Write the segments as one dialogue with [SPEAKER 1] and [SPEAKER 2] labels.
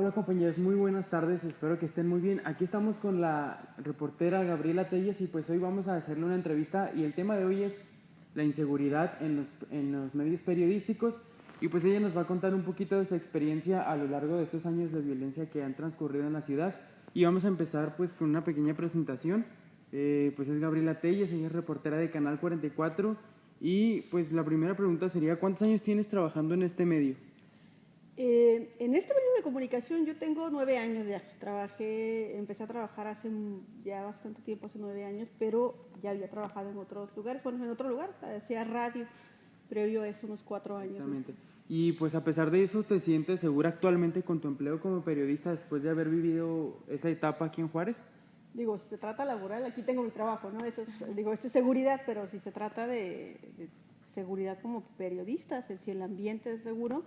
[SPEAKER 1] Hola compañeros, muy buenas tardes, espero que estén muy bien. Aquí estamos con la reportera Gabriela Telles y pues hoy vamos a hacerle una entrevista y el tema de hoy es la inseguridad en los medios periodísticos y pues ella nos va a contar un poquito de su experiencia a lo largo de estos años de violencia que han transcurrido en la ciudad y vamos a empezar pues con una pequeña presentación. Pues es Gabriela Telles, ella es reportera de Canal 44 y pues la primera pregunta sería ¿cuántos años tienes trabajando en este medio?
[SPEAKER 2] En este medio de comunicación yo tengo 9 años ya. Empecé a trabajar hace ya bastante tiempo, hace 9 años, pero ya había trabajado en otros lugares. Bueno, en otro lugar, hacía radio, previo a eso unos 4 años más.
[SPEAKER 1] Exactamente. Y pues a pesar de eso, ¿te sientes segura actualmente con tu empleo como periodista después de haber vivido esa etapa aquí en Juárez?
[SPEAKER 2] Digo, si se trata laboral, aquí tengo mi trabajo, ¿no? Eso es seguridad, pero si se trata de seguridad como periodista, si el ambiente es seguro,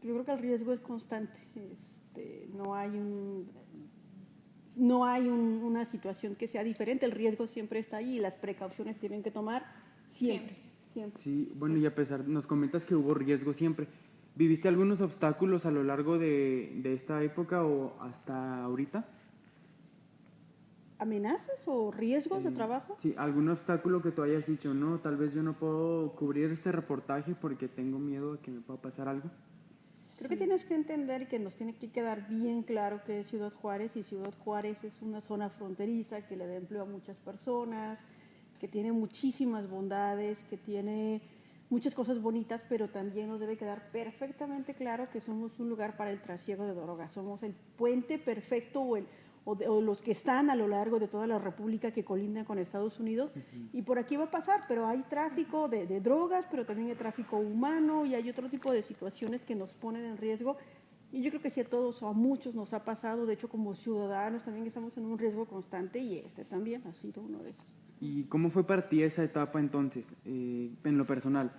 [SPEAKER 2] yo creo que el riesgo es constante. No hay una situación que sea diferente, el riesgo siempre está ahí y las precauciones tienen que tomar siempre.
[SPEAKER 1] Sí, bueno, y a pesar, nos comentas que hubo riesgo siempre. ¿Viviste algunos obstáculos a lo largo de esta época o hasta ahorita?
[SPEAKER 2] ¿Amenazas o riesgos de trabajo?
[SPEAKER 1] Sí, algún obstáculo que tú hayas dicho, no, tal vez yo no puedo cubrir este reportaje porque tengo miedo de que me pueda pasar algo.
[SPEAKER 2] Creo que tienes que entender que nos tiene que quedar bien claro que es Ciudad Juárez, y Ciudad Juárez es una zona fronteriza que le da empleo a muchas personas, que tiene muchísimas bondades, que tiene muchas cosas bonitas, pero también nos debe quedar perfectamente claro que somos un lugar para el trasiego de drogas. Somos el puente perfecto o los que están a lo largo de toda la república que colindan con Estados Unidos, y por aquí va a pasar, pero hay tráfico de drogas, pero también hay tráfico humano y hay otro tipo de situaciones que nos ponen en riesgo. Y yo creo que sí, a todos o a muchos nos ha pasado. De hecho, como ciudadanos también estamos en un riesgo constante, y este también ha sido uno de esos.
[SPEAKER 1] ¿Y cómo fue para ti esa etapa entonces, en lo personal?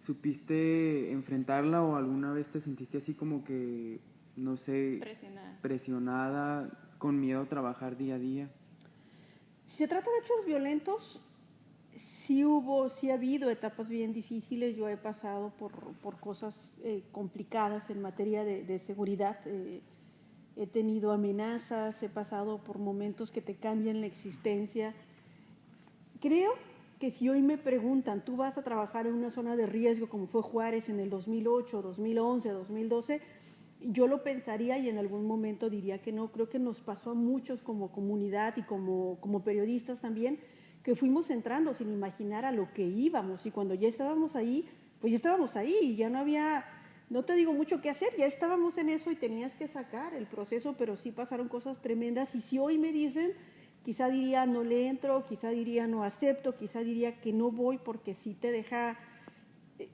[SPEAKER 1] ¿Supiste enfrentarla o alguna vez te sentiste así como que, no sé, presionada, con miedo a trabajar día a día?
[SPEAKER 2] Si se trata de hechos violentos, sí ha habido etapas bien difíciles. Yo he pasado por cosas complicadas en materia de seguridad. He tenido amenazas, he pasado por momentos que te cambian la existencia. Creo que si hoy me preguntan, ¿tú vas a trabajar en una zona de riesgo como fue Juárez en el 2008, 2011, 2012? Yo lo pensaría y en algún momento diría que no. Creo que nos pasó a muchos como comunidad y como periodistas también, que fuimos entrando sin imaginar a lo que íbamos, y cuando ya estábamos ahí, pues ya estábamos ahí y ya no había, no te digo mucho qué hacer, ya estábamos en eso y tenías que sacar el proceso, pero sí pasaron cosas tremendas. Y si hoy me dicen, quizá diría no le entro, quizá diría no acepto, quizá diría que no voy, porque sí te deja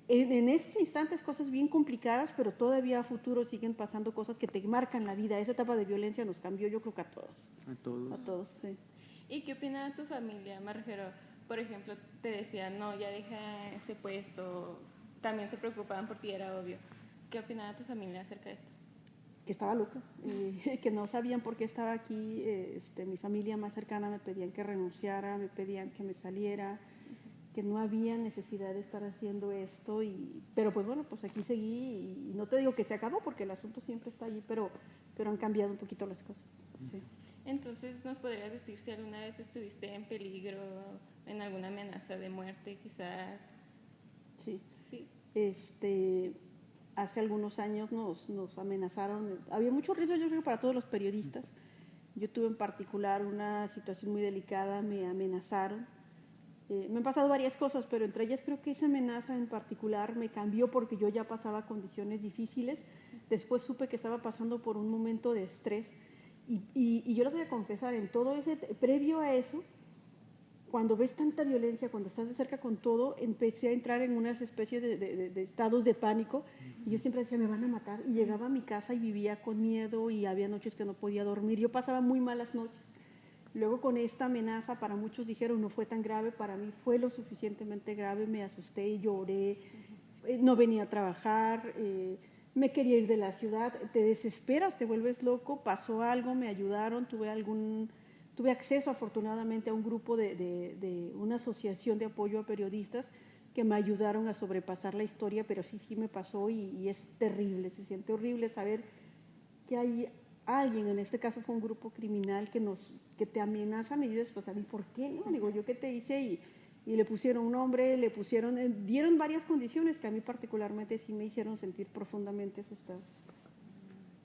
[SPEAKER 2] en estos instantes cosas bien complicadas, pero todavía a futuro siguen pasando cosas que te marcan la vida. Esa etapa de violencia nos cambió, yo creo que a todos.
[SPEAKER 1] A todos.
[SPEAKER 2] A todos, sí.
[SPEAKER 3] ¿Y qué opina tu familia? Me refiero, por ejemplo, te decían, no, ya deja ese puesto, también se preocupaban por ti, era obvio. ¿Qué opinaba tu familia acerca de esto?
[SPEAKER 2] Que estaba loca, que no sabían por qué estaba aquí. Mi familia más cercana me pedían que renunciara, me pedían que me saliera, que no había necesidad de estar haciendo esto, pero pues bueno, pues aquí seguí, y no te digo que se acabó porque el asunto siempre está allí, pero han cambiado un poquito las cosas. Sí.
[SPEAKER 3] Entonces, ¿nos podrías decir si alguna vez estuviste en peligro, en alguna amenaza de muerte quizás?
[SPEAKER 2] Sí. Hace algunos años nos amenazaron. Había mucho riesgo, yo creo, para todos los periodistas. Yo tuve en particular una situación muy delicada, me amenazaron. Me han pasado varias cosas, pero entre ellas creo que esa amenaza en particular me cambió porque yo ya pasaba condiciones difíciles. Después supe que estaba pasando por un momento de estrés, y yo les voy a confesar, en todo ese, previo a eso, cuando ves tanta violencia, cuando estás de cerca con todo, empecé a entrar en unas especies de estados de pánico, y yo siempre decía, me van a matar, y llegaba a mi casa y vivía con miedo, y había noches que no podía dormir, yo pasaba muy malas noches. Luego, con esta amenaza, para muchos dijeron no fue tan grave, para mí fue lo suficientemente grave, me asusté, lloré, no venía a trabajar, me quería ir de la ciudad. Te desesperas, te vuelves loco. Pasó algo, me ayudaron, tuve acceso afortunadamente a un grupo de una asociación de apoyo a periodistas que me ayudaron a sobrepasar la historia, pero sí me pasó, y es terrible, se siente horrible saber que hay alguien, en este caso fue un grupo criminal que te amenaza, me dices, pues a mí, ¿por qué? No, digo, ¿yo qué te hice? Y le pusieron un nombre, dieron varias condiciones que a mí particularmente sí me hicieron sentir profundamente asustada.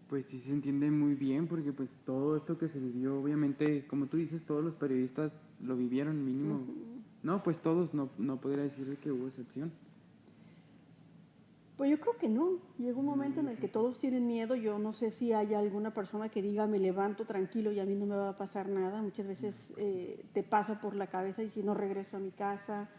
[SPEAKER 1] Pues sí se entiende muy bien, porque pues todo esto que se vivió, obviamente, como tú dices, todos los periodistas lo vivieron mínimo. No, pues todos, no podría decir que hubo excepción.
[SPEAKER 2] Pues yo creo que no. Llega un momento en el que todos tienen miedo. Yo no sé si hay alguna persona que diga, me levanto tranquilo y a mí no me va a pasar nada. Muchas veces te pasa por la cabeza y si no regreso a mi casa,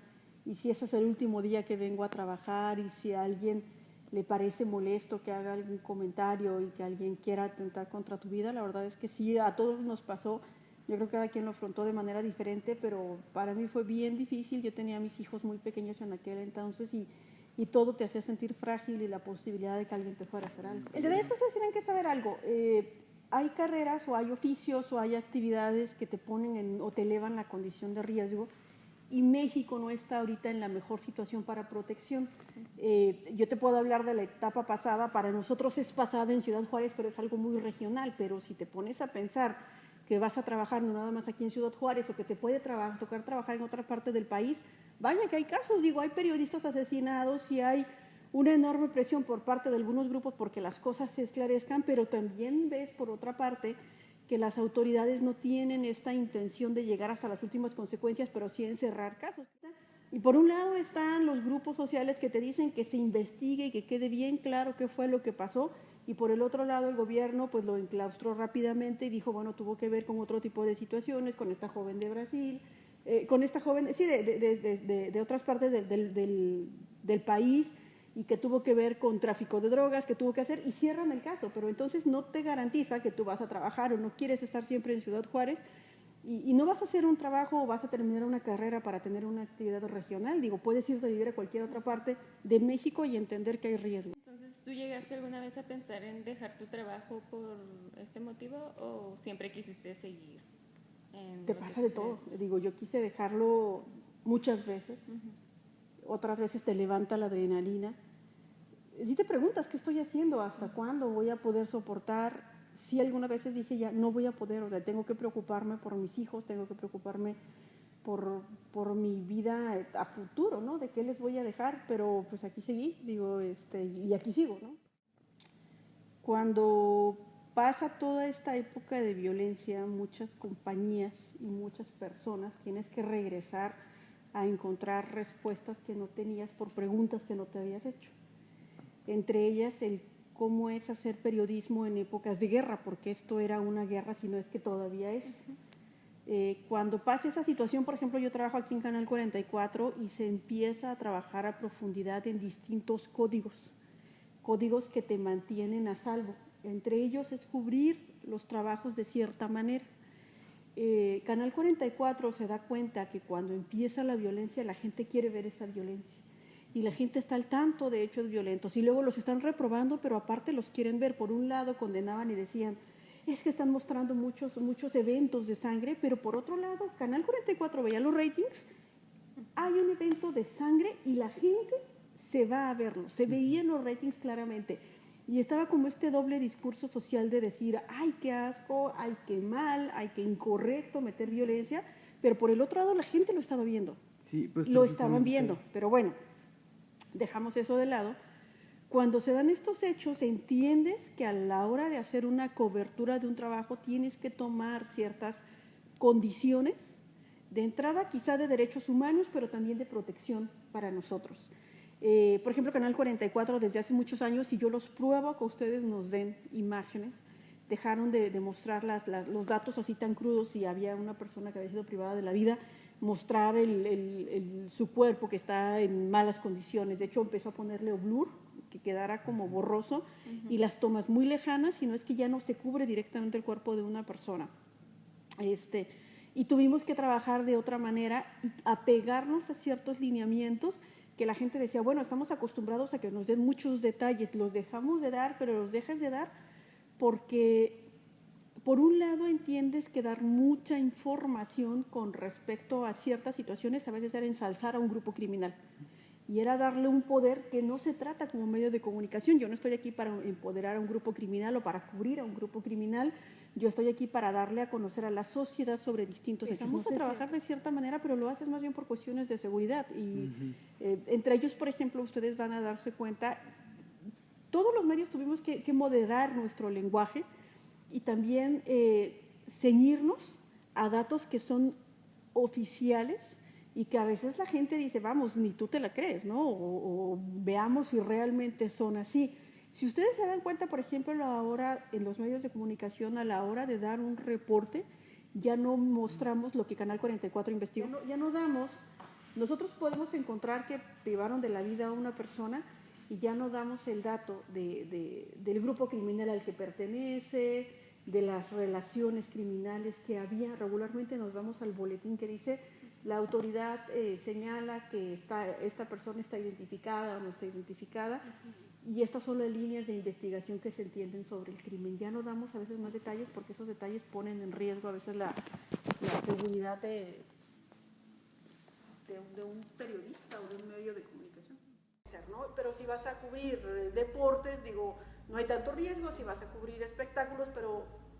[SPEAKER 2] y si ese es el último día que vengo a trabajar, y si a alguien le parece molesto que haga algún comentario y que alguien quiera atentar contra tu vida, la verdad es que sí, a todos nos pasó. Yo creo que cada quien lo afrontó de manera diferente, pero para mí fue bien difícil. Yo tenía a mis hijos muy pequeños en aquel entonces y todo te hacía sentir frágil y la posibilidad de que alguien te fuera a hacer algo. El de después tienen que saber algo. Hay carreras o hay oficios o hay actividades que te ponen o te elevan la condición de riesgo, y México no está ahorita en la mejor situación para protección. Yo te puedo hablar de la etapa pasada, para nosotros es pasada en Ciudad Juárez, pero es algo muy regional. Pero si te pones a pensar que vas a trabajar no nada más aquí en Ciudad Juárez, o que te puede tocar trabajar en otra parte del país, vaya que hay casos, digo, hay periodistas asesinados y hay una enorme presión por parte de algunos grupos porque las cosas se esclarezcan, pero también ves por otra parte que las autoridades no tienen esta intención de llegar hasta las últimas consecuencias, pero sí encerrar casos. Y por un lado están los grupos sociales que te dicen que se investigue y que quede bien claro qué fue lo que pasó, y por el otro lado el gobierno pues lo enclaustró rápidamente y dijo, bueno, tuvo que ver con otro tipo de situaciones, con esta joven de Brasil, con esta joven, sí, de otras partes del país, y que tuvo que ver con tráfico de drogas, que tuvo que hacer, y cierran el caso. Pero entonces no te garantiza que tú vas a trabajar, o no quieres estar siempre en Ciudad Juárez, y no vas a hacer un trabajo o vas a terminar una carrera para tener una actividad regional. Digo, puedes irte a vivir a cualquier otra parte de México y entender que hay riesgo.
[SPEAKER 3] Entonces, ¿tú llegaste alguna vez a pensar en dejar tu trabajo por este motivo o siempre quisiste seguir?
[SPEAKER 2] Te pasa de todo. Digo, yo quise dejarlo muchas veces. Otras veces te levanta la adrenalina. Si te preguntas, ¿qué estoy haciendo? ¿Hasta cuándo voy a poder soportar? Sí, algunas veces dije, ya no voy a poder, o sea, tengo que preocuparme por mis hijos, tengo que preocuparme por mi vida a futuro, ¿no? ¿De qué les voy a dejar? Pero pues aquí seguí, digo, y aquí sigo, ¿no? Cuando pasa toda esta época de violencia, muchas compañías y muchas personas tienes que regresar a encontrar respuestas que no tenías por preguntas que no te habías hecho. Entre ellas el cómo es hacer periodismo en épocas de guerra, porque esto era una guerra, si no es que todavía es. Cuando pasa esa situación, por ejemplo, yo trabajo aquí en Canal 44 y se empieza a trabajar a profundidad en distintos códigos que te mantienen a salvo. Entre ellos es cubrir los trabajos de cierta manera. Canal 44 se da cuenta que cuando empieza la violencia, la gente quiere ver esa violencia. Y la gente está al tanto de hechos violentos y luego los están reprobando, pero aparte los quieren ver. Por un lado condenaban y decían, es que están mostrando muchos eventos de sangre, pero por otro lado, Canal 44 veía los ratings, hay un evento de sangre y la gente se va a verlo, se veían los ratings claramente. Y estaba como este doble discurso social de decir, ay, qué asco, ay, qué mal, ay, qué incorrecto meter violencia, pero por el otro lado la gente lo estaba viendo.
[SPEAKER 1] Sí, pues
[SPEAKER 2] lo estaban viendo, pero bueno, dejamos eso de lado. Cuando se dan estos hechos, entiendes que a la hora de hacer una cobertura de un trabajo tienes que tomar ciertas condiciones de entrada, quizá de derechos humanos, pero también de protección para nosotros. Por ejemplo, Canal 44 desde hace muchos años, y yo los pruebo que ustedes nos den imágenes, dejaron de mostrar los datos así tan crudos. Si había una persona que había sido privada de la vida, mostrar su cuerpo que está en malas condiciones. De hecho, empezó a ponerle blur, que quedara como borroso, y las tomas muy lejanas, sino es que ya no se cubre directamente el cuerpo de una persona. Y tuvimos que trabajar de otra manera y apegarnos a ciertos lineamientos que la gente decía, bueno, estamos acostumbrados a que nos den muchos detalles, los dejamos de dar, pero los dejas de dar porque, por un lado, entiendes que dar mucha información con respecto a ciertas situaciones a veces era ensalzar a un grupo criminal. y era darle un poder que no se trata como medio de comunicación. Yo no estoy aquí para empoderar a un grupo criminal o para cubrir a un grupo criminal. Yo estoy aquí para darle a conocer a la sociedad sobre distintos hechos. Vamos a trabajar de cierta manera, pero lo haces más bien por cuestiones de seguridad. Y entre ellos, por ejemplo, ustedes van a darse cuenta, todos los medios tuvimos que moderar nuestro lenguaje y también ceñirnos a datos que son oficiales y que a veces la gente dice, vamos, ni tú te la crees, ¿no? O veamos si realmente son así. Si ustedes se dan cuenta, por ejemplo, ahora en los medios de comunicación, a la hora de dar un reporte, ya no mostramos lo que Canal 44 investigó. Ya no damos, nosotros podemos encontrar que privaron de la vida a una persona y ya no damos el dato del grupo criminal al que pertenece, de las relaciones criminales que había. Regularmente nos vamos al boletín que dice la autoridad señala que esta persona está identificada o no está identificada, y estas son las líneas de investigación que se entienden sobre el crimen. Ya no damos a veces más detalles porque esos detalles ponen en riesgo a veces la seguridad de un periodista o de un medio de comunicación. ¿No? Pero si vas a cubrir deportes, digo, no hay tanto riesgo. Si vas a cubrir espectáculos,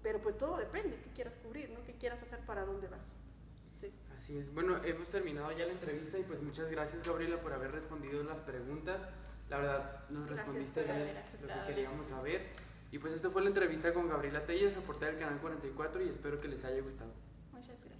[SPEAKER 2] pero pues todo depende, qué quieras cubrir, ¿no? Qué quieras hacer, para dónde vas. Sí.
[SPEAKER 1] Así es. Bueno, hemos terminado ya la entrevista y pues muchas gracias, Gabriela, por haber respondido las preguntas. La verdad, nos respondiste bien lo que queríamos saber. Y pues esto fue la entrevista con Gabriela Telles, reportera del Canal 44, y espero que les haya gustado.
[SPEAKER 3] Muchas gracias.